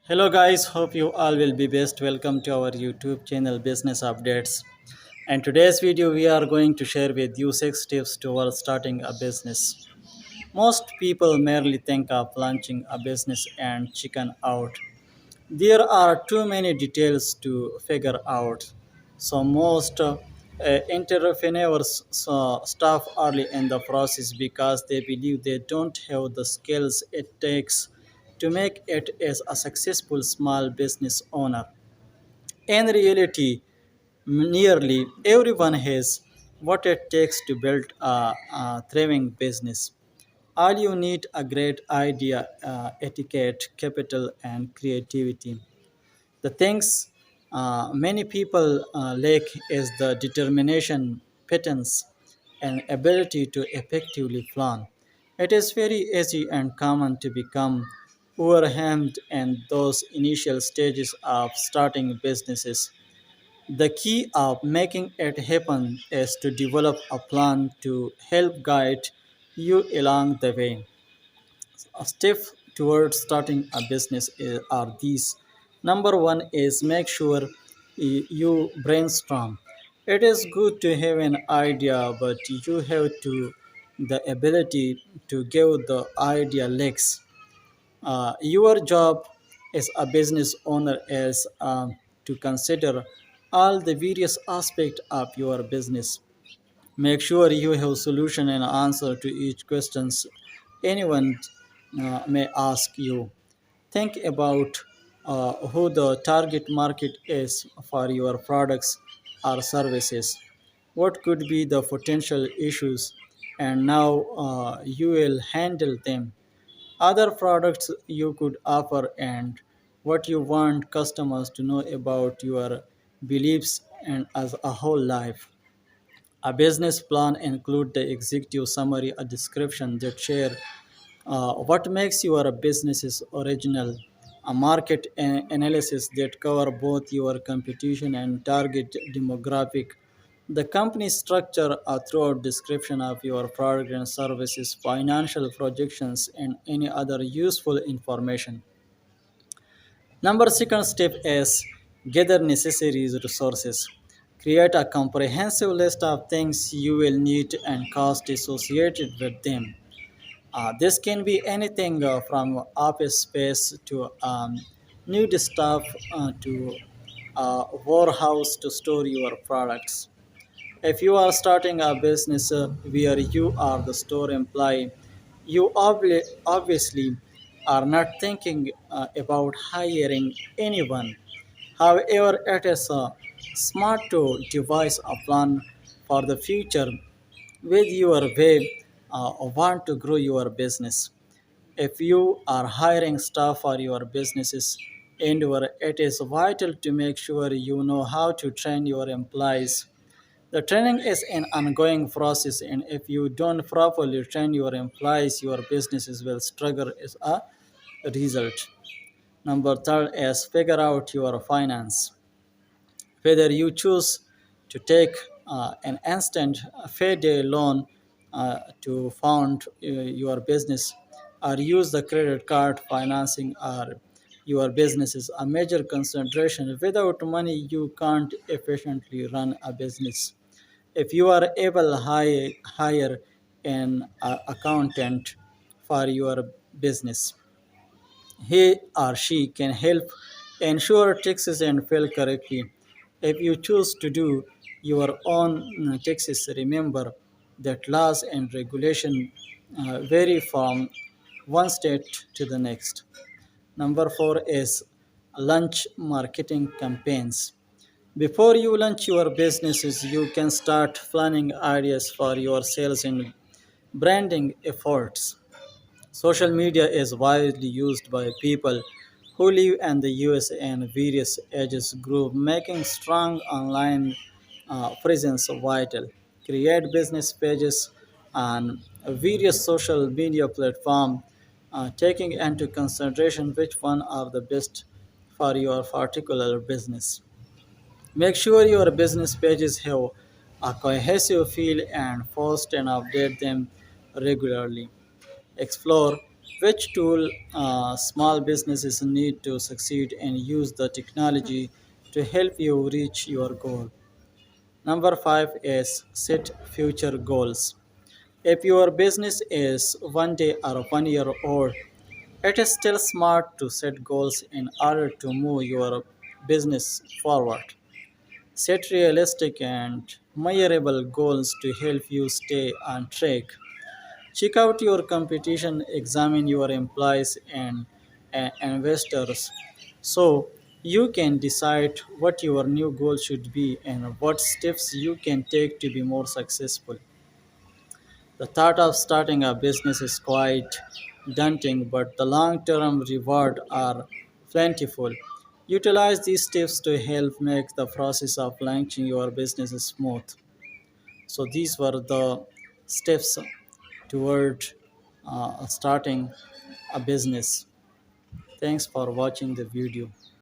Hello guys, hope you all will be best. Welcome to our YouTube channel Business Updates. And today's video we are going to share with you 6 tips towards starting a business. Most people merely think of launching a business and chicken out. There are too many details to figure out. So most entrepreneurs stop early in the process because they believe they don't have the skills it takes to make it as a successful small business owner. In reality, nearly everyone has what it takes to build a thriving business. All you need a great idea, etiquette, capital, and creativity. The things many people lack is the determination, patience, and ability to effectively plan. It is very easy and common to become overwhelmed in those initial stages of starting businesses. The key of making it happen is to develop a plan to help guide you along the way. A step towards starting a business are these. Number one is make sure you brainstorm. It is good to have an idea, but you have to the ability to give the idea legs. Your job as a business owner is to consider all the various aspects of your business. Make sure you have solution and answer to each questions anyone may ask you. Think about who the target market is for your products or services. What could be the potential issues, and now you will handle them. Other products you could offer, and what you want customers to know about your beliefs and as a whole life. A business plan include the executive summary, a description that share what makes your businesses original, a market analysis that cover both your competition and target demographic, the company structure, a thorough description of your product and services, financial projections, and any other useful information. Number second step is gather necessary resources. Create a comprehensive list of things you will need and cost associated with them. This can be anything from office space to new staff to warehouse to store your products. If you are starting a business where you are the store employee, you obviously are not thinking about hiring anyone. However, it is smart to devise a plan for the future with your way want to grow your business. If you are hiring staff for your businesses endeavor, it is vital to make sure you know how to train your employees. The training is an ongoing process, and if you don't properly train your employees, your businesses will struggle as a result. Number third is figure out your finance. Whether you choose to take an instant payday loan to fund your business or use the credit card financing or your business is a major consideration. Without money, you can't efficiently run a business. If you are able hire an accountant for your business, he or she can help ensure taxes and file correctly. If you choose to do your own taxes, remember that laws and regulation vary from one state to the next. Number four is launch marketing campaigns. Before you launch your businesses, you can start planning ideas for your sales and branding efforts. Social media is widely used by people who live in the US and various ages group, making strong online presence vital. Create business pages on various social media platforms, taking into consideration which one are the best for your particular business. Make sure your business pages have a cohesive feel and post and update them regularly. Explore Which tool small businesses need to succeed and use the technology to help you reach your goal. Number five is set future goals. If your business is 1 day or 1 year old, it is still smart to set goals in order to move your business forward. Set realistic and measurable goals to help you stay on track. Check out your competition, examine your employees and investors so you can decide what your new goal should be and what steps you can take to be more successful. The thought of starting a business is quite daunting, but the long term rewards are plentiful. Utilize these tips to help make the process of launching your business smooth. So, these were the steps toward starting a business. Thanks for watching the video.